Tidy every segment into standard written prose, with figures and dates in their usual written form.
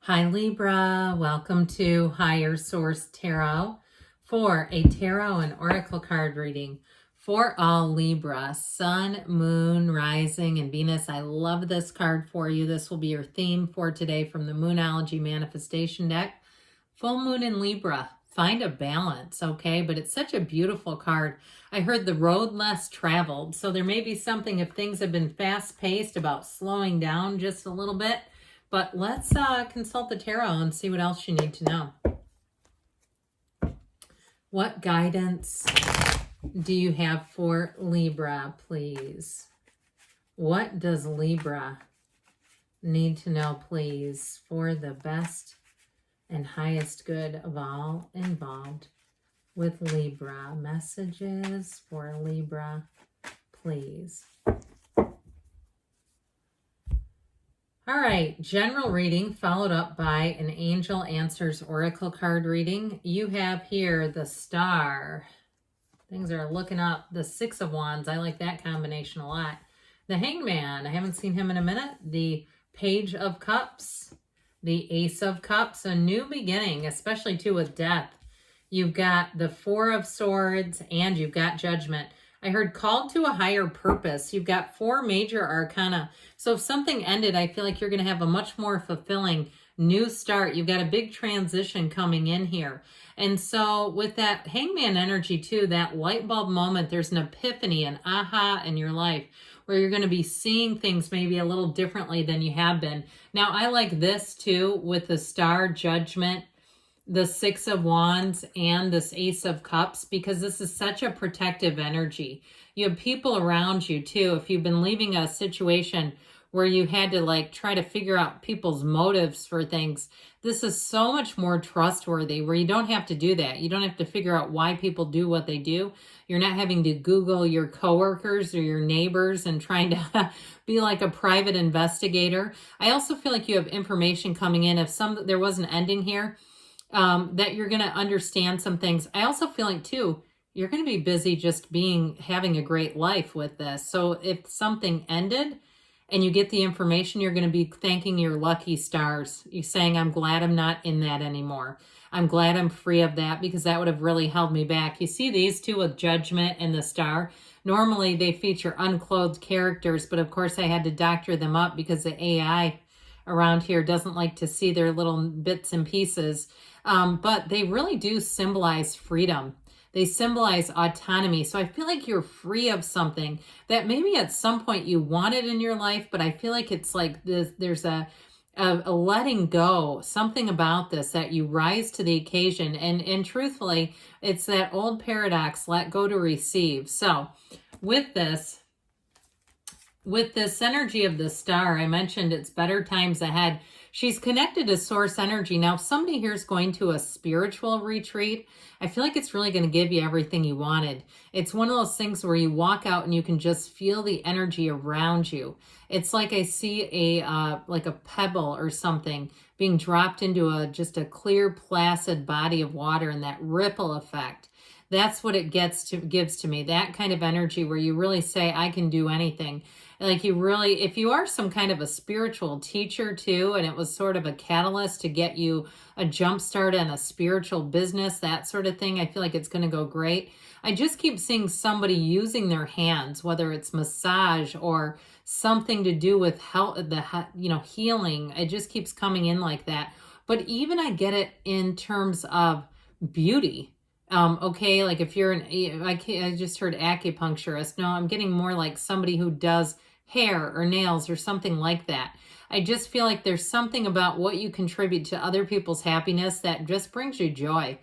Hi Libra, welcome to Higher Source Tarot for a tarot and oracle card reading for all Libra, Sun, Moon, Rising, and Venus. I love this card for you. This will be your theme for today from the Moonology Manifestation deck. Full Moon in Libra. Find a balance, okay? But it's such a beautiful card. I heard the road less traveled. So there may be something, if things have been fast-paced, about slowing down just a little bit. But let's consult the tarot and see what else you need to know. What guidance do you have for Libra, please? What does Libra need to know, please, for the best and highest good of all involved with Libra? Messages for Libra, please. All right, general reading followed up by an Angel Answers Oracle card reading. You have here the Star. Things are looking up. The Six of Wands. I like that combination a lot. The Hangman. I haven't seen him in a minute. The Page of Cups. The Ace of Cups. A new beginning, especially too with death. You've got the Four of Swords and you've got Judgment. I heard called to a higher purpose. You've got four major arcana. So if something ended, I feel like you're going to have a much more fulfilling new start. You've got a big transition coming in here. And so with that Hangman energy too, that light bulb moment, there's an epiphany, an aha in your life where you're going to be seeing things maybe a little differently than you have been. Now, I like this too with the Star, Judgment, the Six of Wands, and this Ace of Cups, because this is such a protective energy. You have people around you too. If you've been leaving a situation where you had to try to figure out people's motives for things, this is so much more trustworthy where you don't have to do that. You don't have to figure out why people do what they do. You're not having to Google your coworkers or your neighbors and trying to be like a private investigator. I also feel like you have information coming in. If there was an ending here, that you're going to understand some things. I also feel like too, you're going to be busy just having a great life with this. So if something ended and you get the information, you're going to be thanking your lucky stars. You're saying, I'm glad I'm not in that anymore. I'm glad I'm free of that because that would have really held me back. You see these two with Judgment and the Star. Normally they feature unclothed characters, but of course I had to doctor them up because the AI around here doesn't like to see their little bits and pieces. But they really do symbolize freedom. They symbolize autonomy. So I feel like you're free of something that maybe at some point you wanted in your life, but I feel like it's like there's a letting go, something about this that you rise to the occasion. And truthfully, it's that old paradox, let go to receive. So with this energy of the Star, I mentioned it's better times ahead. She's connected to source energy. Now, if somebody here is going to a spiritual retreat, I feel like it's really going to give you everything you wanted. It's one of those things where you walk out and you can just feel the energy around you. It's like I see like a pebble or something being dropped into just a clear, placid body of water, and that ripple effect. That's what it gives to me, that kind of energy where you really say, I can do anything. Like you really, if you are some kind of a spiritual teacher too, and it was sort of a catalyst to get you a jump start in a spiritual business, that sort of thing, I feel like it's going to go great. I just keep seeing somebody using their hands, whether it's massage or something to do with health, healing. It just keeps coming in like that. But even I get it in terms of beauty. Okay, like if you're I just heard acupuncturist. No, I'm getting more like somebody who does hair or nails or something like that. I just feel like there's something about what you contribute to other people's happiness that just brings you joy.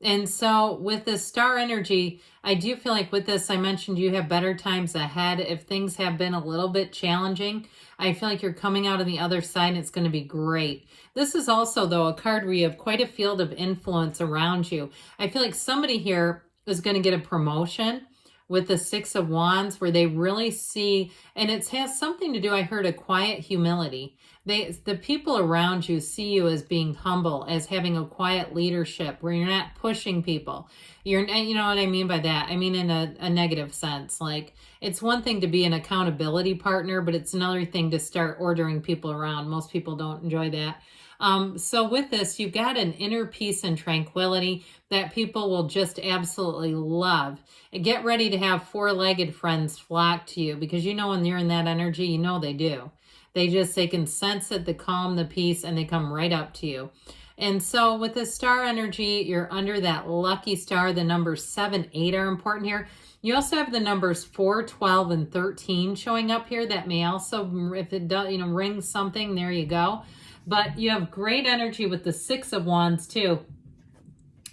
And so with this Star energy, I do feel like with this, I mentioned you have better times ahead. If things have been a little bit challenging, I feel like you're coming out on the other side and it's going to be great. This is also, though, a card where you have quite a field of influence around you. I feel like somebody here is going to get a promotion with the Six of Wands where they really see, and it has something to do, I heard, a quiet humility. the people around you see you as being humble, as having a quiet leadership where you're not pushing people. You know what I mean by that? I mean in a negative sense. Like, it's one thing to be an accountability partner, but it's another thing to start ordering people around. Most people don't enjoy that. So with this, you've got an inner peace and tranquility that people will just absolutely love. And get ready to have four-legged friends flock to you, because you know when you're in that energy, you know they do. They can sense it, the calm, the peace, and they come right up to you. And so with the star energy, you're under that lucky star. The numbers 7, 8 are important here. You also have the numbers 4, 12, and 13 showing up here. That may also, if it does, rings something, there you go. But you have great energy with the 6 of Wands too,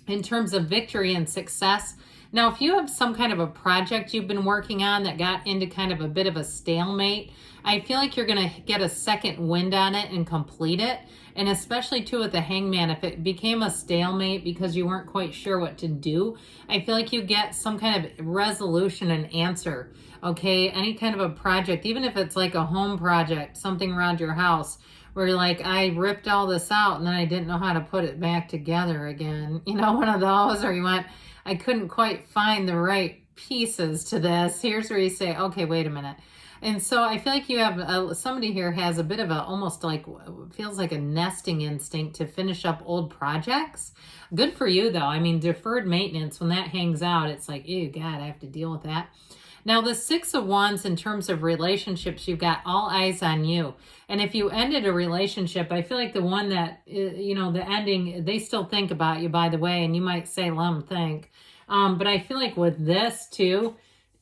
in terms of victory and success. Now, if you have some kind of a project you've been working on that got into kind of a bit of a stalemate, I feel like you're going to get a second wind on it and complete it. And especially too with the Hangman, if it became a stalemate because you weren't quite sure what to do, I feel like you get some kind of resolution and answer. Okay, any kind of a project, even if it's like a home project, something around your house, where you're like, I ripped all this out and then I didn't know how to put it back together again. One of those, or you went, I couldn't quite find the right pieces to this. Here's where you say, okay, wait a minute. And so I feel like you have somebody here has a bit of a, almost like, feels like a nesting instinct to finish up old projects. Good for you though. I mean, deferred maintenance, when that hangs out, it's like, ew, God, I have to deal with that. Now, the 6 of Wands, in terms of relationships, you've got all eyes on you. And if you ended a relationship, I feel like the one that, the ending, they still think about you, by the way, and you might say, let them think. But I feel like with this, too,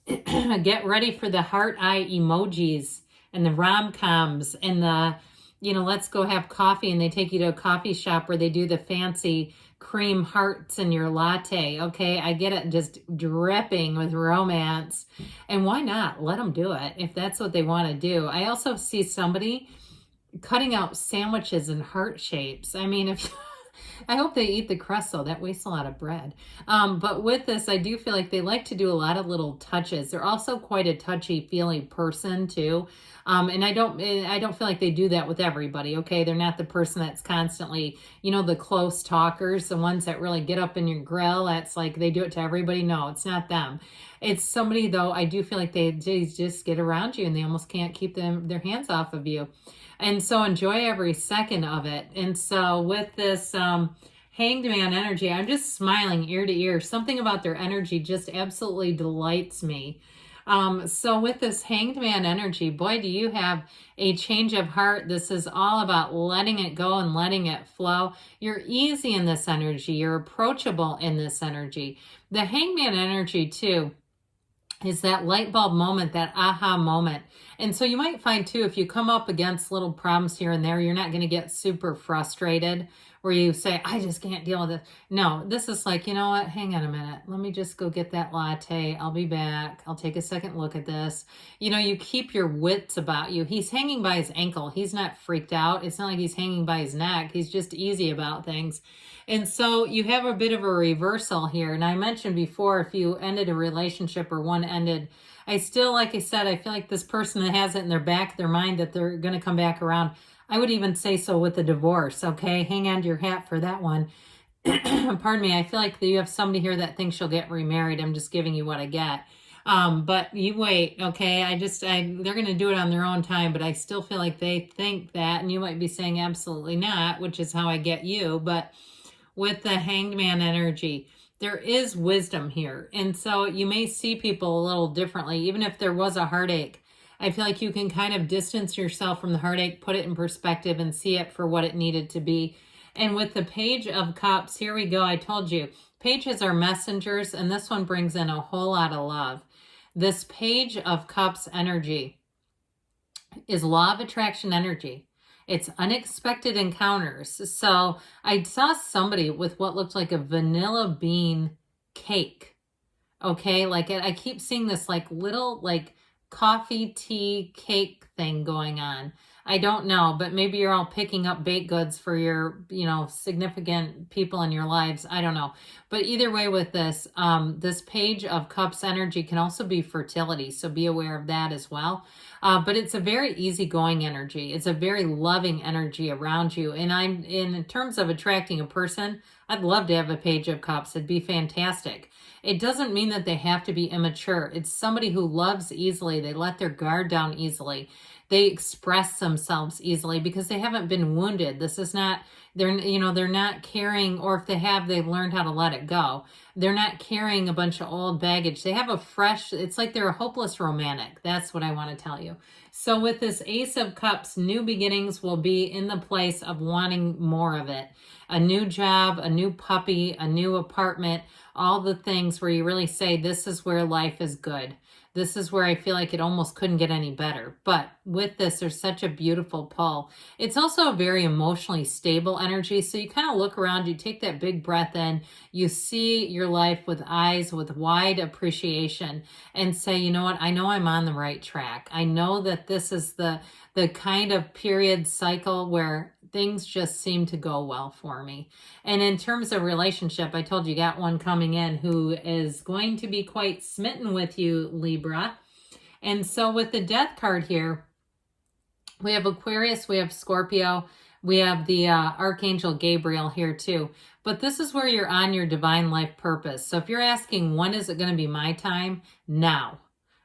get ready for the heart eye emojis and the rom-coms and the, let's go have coffee, and they take you to a coffee shop where they do the fancy cream hearts in your latte. Okay, I get it, just dripping with romance. And why not? Let them do it if that's what they want to do. I also see somebody cutting out sandwiches in heart shapes. I mean, if I hope they eat the crust, though. That wastes a lot of bread. But with this, I do feel like they like to do a lot of little touches. They're also quite a touchy-feely person, too. And I don't feel like they do that with everybody, okay? They're not the person that's constantly, the close talkers, the ones that really get up in your grill. That's like they do it to everybody. No, it's not them. It's somebody, though, I do feel like they just get around you and they almost can't keep their hands off of you. And so enjoy every second of it. And so with this Hanged Man energy, I'm just smiling ear to ear. Something about their energy just absolutely delights me. So with this Hanged Man energy, boy, do you have a change of heart. This is all about letting it go and letting it flow. You're easy in this energy. You're approachable in this energy. The Hanged Man energy, too, is that light bulb moment, that aha moment. And so you might find too, if you come up against little problems here and there, you're not going to get super frustrated where you say, I just can't deal with it. No, this is like, you know what? Hang on a minute. Let me just go get that latte. I'll be back. I'll take a second look at this. You keep your wits about you. He's hanging by his ankle. He's not freaked out. It's not like he's hanging by his neck. He's just easy about things. And so you have a bit of a reversal here. And I mentioned before, if you ended a relationship or one ended, I still, like I said, I feel like this person that has it in their back of their mind that they're going to come back around. I would even say so with the divorce, okay? Hang on to your hat for that one. Pardon me. I feel like you have somebody here that thinks she'll get remarried. I'm just giving you what I get. But you wait, okay? They're going to do it on their own time, but I still feel like they think that, and you might be saying absolutely not, which is how I get you. But with the Hanged Man energy, there is wisdom here. And so you may see people a little differently, even if there was a heartache. I feel like you can kind of distance yourself from the heartache, put it in perspective, and see it for what it needed to be. And with the Page of Cups, here we go. I told you, pages are messengers, and this one brings in a whole lot of love. This Page of Cups energy is law of attraction energy. It's unexpected encounters. So I saw somebody with what looked like a vanilla bean cake. Okay, like I keep seeing this like little like coffee tea cake thing going on. I don't know, but maybe you're all picking up baked goods for your, significant people in your lives. I don't know. But either way with this, this Page of Cups energy can also be fertility. So be aware of that as well. But it's a very easygoing energy. It's a very loving energy around you. And in terms of attracting a person, I'd love to have a Page of Cups. It'd be fantastic. It doesn't mean that they have to be immature. It's somebody who loves easily. They let their guard down easily. They express themselves easily because they haven't been wounded. This is not, they're not carrying, or if they have, they've learned how to let it go. They're not carrying a bunch of old baggage. They have a fresh, it's like they're a hopeless romantic. That's what I want to tell you. So with this Ace of Cups, new beginnings will be in the place of wanting more of it. A new job, a new puppy, a new apartment, all the things where you really say, this is where life is good. This is where I feel like it almost couldn't get any better. But with this, there's such a beautiful pull. It's also a very emotionally stable energy. So you kind of look around, you take that big breath in, you see your life with eyes with wide appreciation and say, you know what, I know I'm on the right track. I know that this is the kind of period cycle where things just seem to go well for me. And in terms of relationship, I told you got one coming in who is going to be quite smitten with you, Libra. And so with the Death card here, we have Aquarius, we have Scorpio, we have the Archangel Gabriel here too. But this is where you're on your divine life purpose. So if you're asking, when is it going to be my time? Now.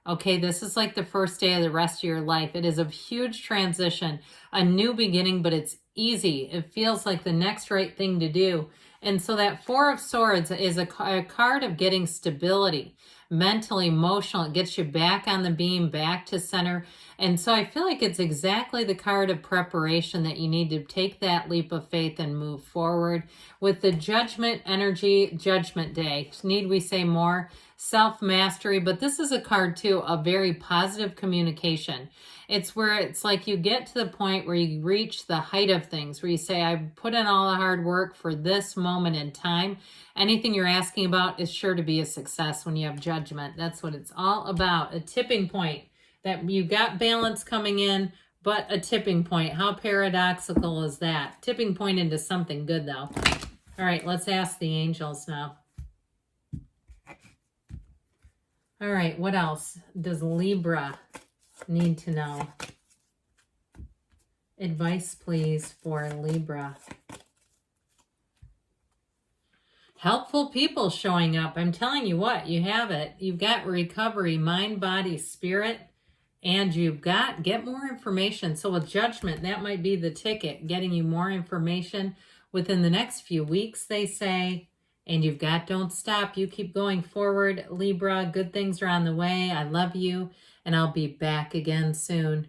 Okay, this is like the first day of the rest of your life. It is a huge transition, a new beginning, but it's easy. It feels like the next right thing to do. And so that Four of Swords is a card of getting stability, mental, emotional. It gets you back on the beam, back to center. And so I feel like it's exactly the card of preparation that you need to take that leap of faith and move forward. With the Judgment energy, Judgment Day. Need we say more? Self-mastery. But this is a card too of very positive communication. It's where it's like you get to the point where you reach the height of things, where you say, I've put in all the hard work for this moment in time. Anything you're asking about is sure to be a success when you have Judgment. That's what it's all about. A tipping point. That you got balance coming in, but a tipping point. How paradoxical is that? Tipping point into something good, though. All right, let's ask the angels now. All right, what else does Libra need to know? Advice, please, for Libra. Helpful people showing up. I'm telling you what, you have it. You've got recovery, mind, body, spirit. And you've got, get more information. So with Judgment, that might be the ticket, getting you more information within the next few weeks, they say. And you've got, don't stop. You keep going forward, Libra. Good things are on the way. I love you. And I'll be back again soon.